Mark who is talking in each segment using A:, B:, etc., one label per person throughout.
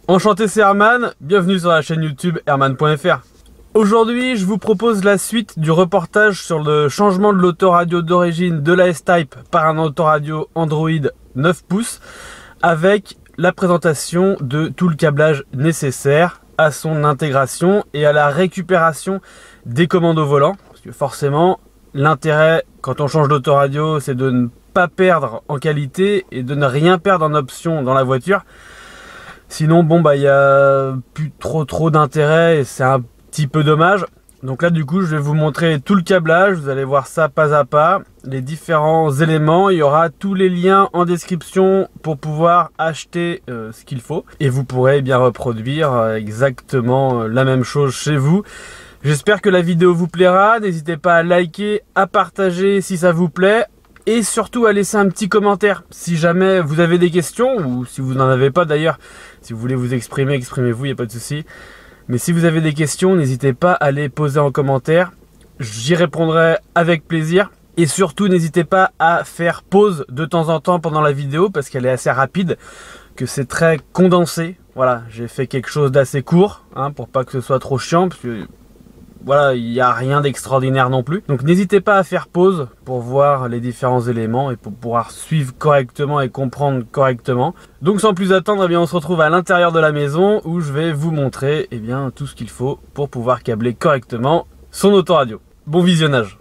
A: Enchanté, c'est Herman, bienvenue sur la chaîne YouTube herman.fr. Aujourd'hui, je vous propose la suite du reportage sur le changement de l'autoradio d'origine de la S-Type par un autoradio Android 9 pouces avec la présentation de tout le câblage nécessaire à son intégration et à la récupération des commandes au volant. Parce que forcément, l'intérêt quand on change d'autoradio, c'est de ne pas perdre en qualité et de ne rien perdre en option dans la voiture. Sinon, bon, bah, il n'y a plus trop d'intérêt et c'est un petit peu dommage. Donc là, du coup, je vais vous montrer tout le câblage. Vous allez voir ça pas à pas, les différents éléments. Il y aura tous les liens en description pour pouvoir acheter ce qu'il faut. Et vous pourrez bien reproduire exactement la même chose chez vous. J'espère que la vidéo vous plaira. N'hésitez pas à liker, à partager si ça vous plaît. Et surtout à laisser un petit commentaire si jamais vous avez des questions, ou si vous n'en avez pas d'ailleurs, si vous voulez vous exprimer, exprimez-vous, il n'y a pas de souci. Mais si vous avez des questions, n'hésitez pas à les poser en commentaire, j'y répondrai avec plaisir. Et surtout, n'hésitez pas à faire pause de temps en temps pendant la vidéo, parce qu'elle est assez rapide, que c'est très condensé. Voilà, j'ai fait quelque chose d'assez court, pour pas que ce soit trop chiant, parce que voilà, il n'y a rien d'extraordinaire non plus. Donc n'hésitez pas à faire pause pour voir les différents éléments et pour pouvoir suivre correctement et comprendre correctement. Donc sans plus attendre, eh bien, on se retrouve à l'intérieur de la maison où je vais vous montrer tout ce qu'il faut pour pouvoir câbler correctement son autoradio. Bon visionnage.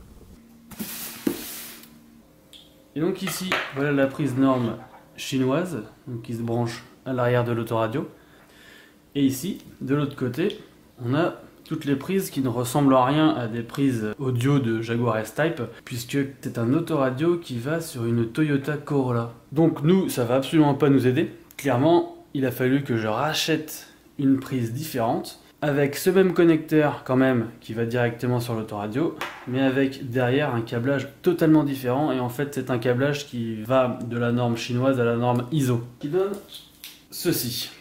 A: Et donc ici, voilà la prise norme chinoise donc qui se branche à l'arrière de l'autoradio. Et ici, de l'autre côté, on a toutes les prises qui ne ressemblent à rien à des prises audio de Jaguar S-Type, puisque c'est un autoradio qui va sur une Toyota Corolla. Donc nous, ça va absolument pas nous aider. Clairement, il a fallu que je rachète une prise différente, avec ce même connecteur quand même, qui va directement sur l'autoradio, mais avec derrière un câblage totalement différent, et en fait c'est un câblage qui va de la norme chinoise à la norme ISO, qui donne ceci.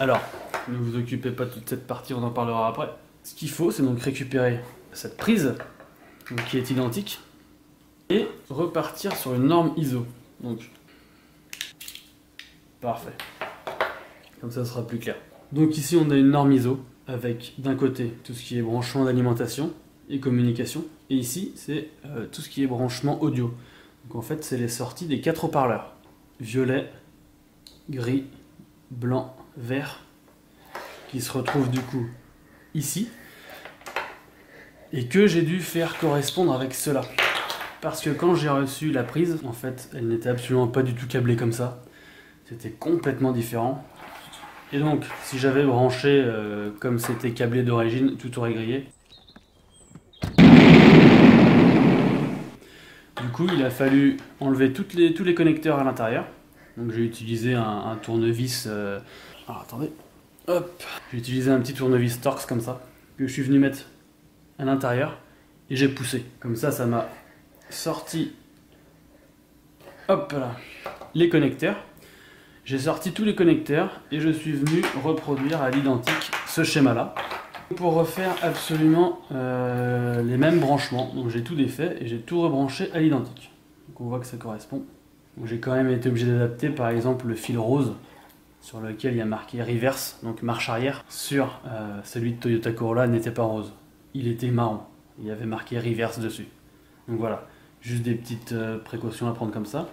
A: Alors, ne vous occupez pas de toute cette partie, on en parlera après. Ce qu'il faut, c'est donc récupérer cette prise, donc qui est identique, et repartir sur une norme ISO. Donc, parfait. Comme ça, ce sera plus clair. Donc ici, on a une norme ISO, avec d'un côté tout ce qui est branchement d'alimentation et communication, et ici, c'est tout ce qui est branchement audio. Donc en fait, c'est les sorties des 4 haut-parleurs. Violet, gris, blanc, vert, qui se retrouvent du coup ici, et que j'ai dû faire correspondre avec cela, parce que quand j'ai reçu la prise, en fait elle n'était absolument pas du tout câblée comme ça, c'était complètement différent, et donc si j'avais branché comme c'était câblé d'origine, tout aurait grillé. Du coup il a fallu enlever tous les connecteurs à l'intérieur, donc j'ai utilisé un tournevis, alors attendez, hop, j'ai utilisé un petit tournevis Torx comme ça, que je suis venu mettre à l'intérieur, et j'ai poussé. Comme ça, ça m'a sorti, hop là, les connecteurs. J'ai sorti tous les connecteurs, et je suis venu reproduire à l'identique ce schéma-là, pour refaire absolument les mêmes branchements. Donc j'ai tout défait, et j'ai tout rebranché à l'identique. Donc on voit que ça correspond. J'ai quand même été obligé d'adapter, par exemple, le fil rose, sur lequel il y a marqué reverse, donc marche arrière, sur celui de Toyota Corolla n'était pas rose, il était marron, il y avait marqué reverse dessus. Donc voilà, juste des petites précautions à prendre comme ça.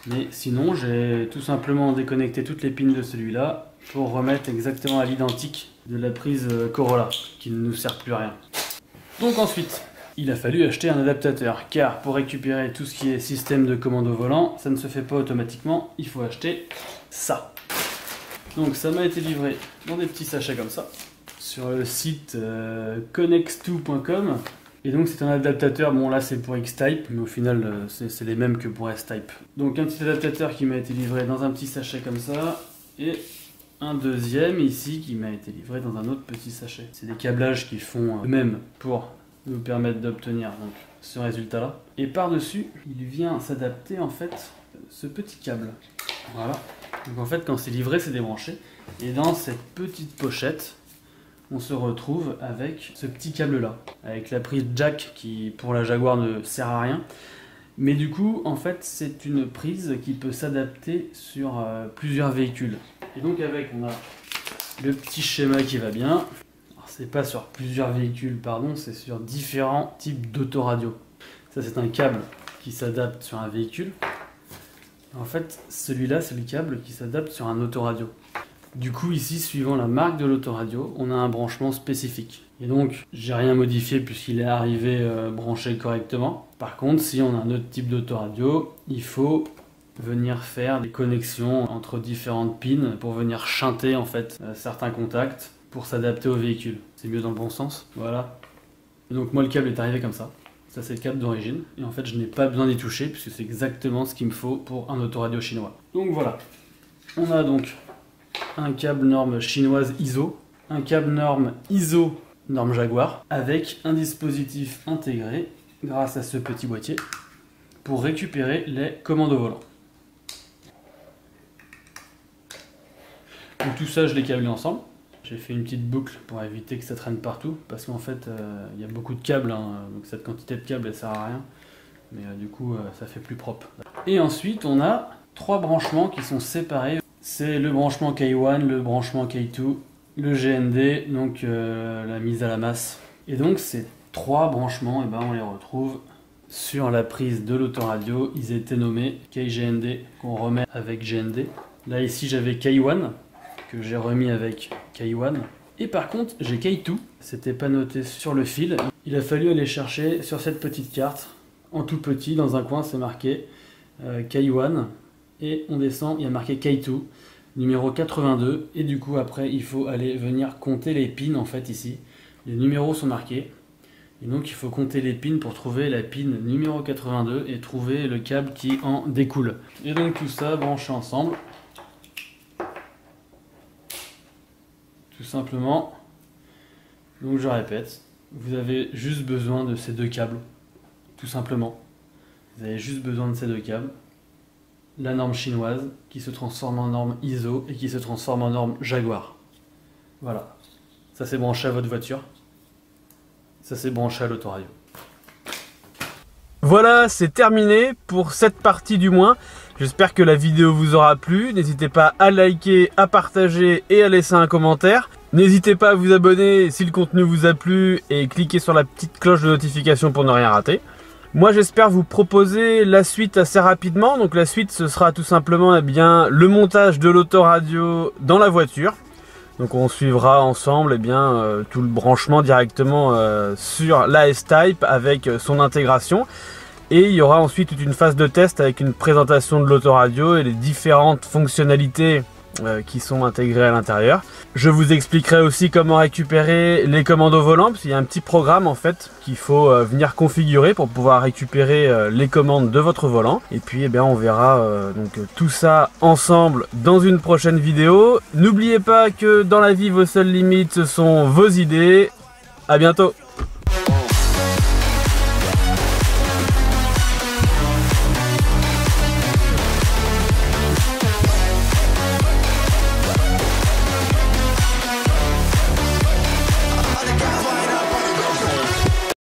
A: Mais sinon, j'ai tout simplement déconnecté toutes les pins de celui-là pour remettre exactement à l'identique de la prise Corolla, qui ne nous sert plus à rien. Donc ensuite, il a fallu acheter un adaptateur, car pour récupérer tout ce qui est système de commande au volant, ça ne se fait pas automatiquement, il faut acheter ça. Donc ça m'a été livré dans des petits sachets comme ça, sur le site connex2.com. Et donc c'est un adaptateur, bon là c'est pour X-Type, mais au final c'est les mêmes que pour S-Type. Donc un petit adaptateur qui m'a été livré dans un petit sachet comme ça, et un deuxième ici qui m'a été livré dans un autre petit sachet. C'est des câblages qui font eux-mêmes pour nous permettre d'obtenir donc ce résultat là. Et par-dessus, il vient s'adapter en fait ce petit câble. Voilà. Donc en fait quand c'est livré c'est débranché, et dans cette petite pochette on se retrouve avec ce petit câble là, avec la prise jack qui pour la Jaguar ne sert à rien, mais du coup en fait c'est une prise qui peut s'adapter sur plusieurs véhicules. Et donc avec on a le petit schéma qui va bien. C'est pas sur plusieurs véhicules, pardon, c'est sur différents types d'autoradio. Ça, c'est un câble qui s'adapte sur un véhicule. En fait, celui-là, c'est le câble qui s'adapte sur un autoradio. Du coup, ici, suivant la marque de l'autoradio, on a un branchement spécifique. Et donc, j'ai rien modifié puisqu'il est arrivé branché correctement. Par contre, si on a un autre type d'autoradio, il faut venir faire des connexions entre différentes pins pour venir chanter en fait certains contacts pour s'adapter au véhicule. C'est mieux dans le bon sens, voilà. Et donc moi, le câble est arrivé comme ça. Ça, c'est le câble d'origine. Et en fait, je n'ai pas besoin d'y toucher puisque c'est exactement ce qu'il me faut pour un autoradio chinois. Donc voilà. On a donc un câble norme chinoise ISO, un câble norme ISO norme Jaguar, avec un dispositif intégré grâce à ce petit boîtier pour récupérer les commandes au volant. Donc tout ça, je l'ai câblé ensemble. J'ai fait une petite boucle pour éviter que ça traîne partout, parce qu'en fait, il y a beaucoup de câbles, hein, donc cette quantité de câbles, elle sert à rien. Mais du coup, ça fait plus propre. Et ensuite, on a 3 branchements qui sont séparés. C'est le branchement K1, le branchement K2, le GND, donc la mise à la masse. Et donc ces 3 branchements, eh ben, on les retrouve sur la prise de l'autoradio. Ils étaient nommés KGND, qu'on remet avec GND. Là ici j'avais K1, que j'ai remis avec K1. Et par contre j'ai K2, c'était pas noté sur le fil. Il a fallu aller chercher sur cette petite carte, en tout petit, dans un coin c'est marqué K1. Et on descend, il y a marqué K2, numéro 82, et du coup après il faut aller venir compter les pins en fait ici. Les numéros sont marqués, et donc il faut compter les pins pour trouver la pin numéro 82 et trouver le câble qui en découle. Et donc tout ça branché ensemble, tout simplement. Donc je répète, vous avez juste besoin de ces 2 câbles, tout simplement. Vous avez juste besoin de ces 2 câbles. La norme chinoise qui se transforme en norme ISO et qui se transforme en norme Jaguar. Voilà. Ça c'est branché à votre voiture. Ça c'est branché à l'autoradio. Voilà, c'est terminé pour cette partie du moins. J'espère que la vidéo vous aura plu. N'hésitez pas à liker, à partager et à laisser un commentaire. N'hésitez pas à vous abonner si le contenu vous a plu et cliquez sur la petite cloche de notification pour ne rien rater. Moi j'espère vous proposer la suite assez rapidement. Donc la suite ce sera tout simplement le montage de l'autoradio dans la voiture. Donc on suivra ensemble tout le branchement directement sur la S-Type avec son intégration. Et il y aura ensuite toute une phase de test avec une présentation de l'autoradio et les différentes fonctionnalités qui sont intégrées à l'intérieur. Je vous expliquerai aussi comment récupérer les commandes au volant, parce qu'il y a un petit programme en fait qu'il faut venir configurer pour pouvoir récupérer les commandes de votre volant. Et puis on verra donc tout ça ensemble dans une prochaine vidéo. N'oubliez pas que dans la vie, vos seules limites, ce sont vos idées. À bientôt.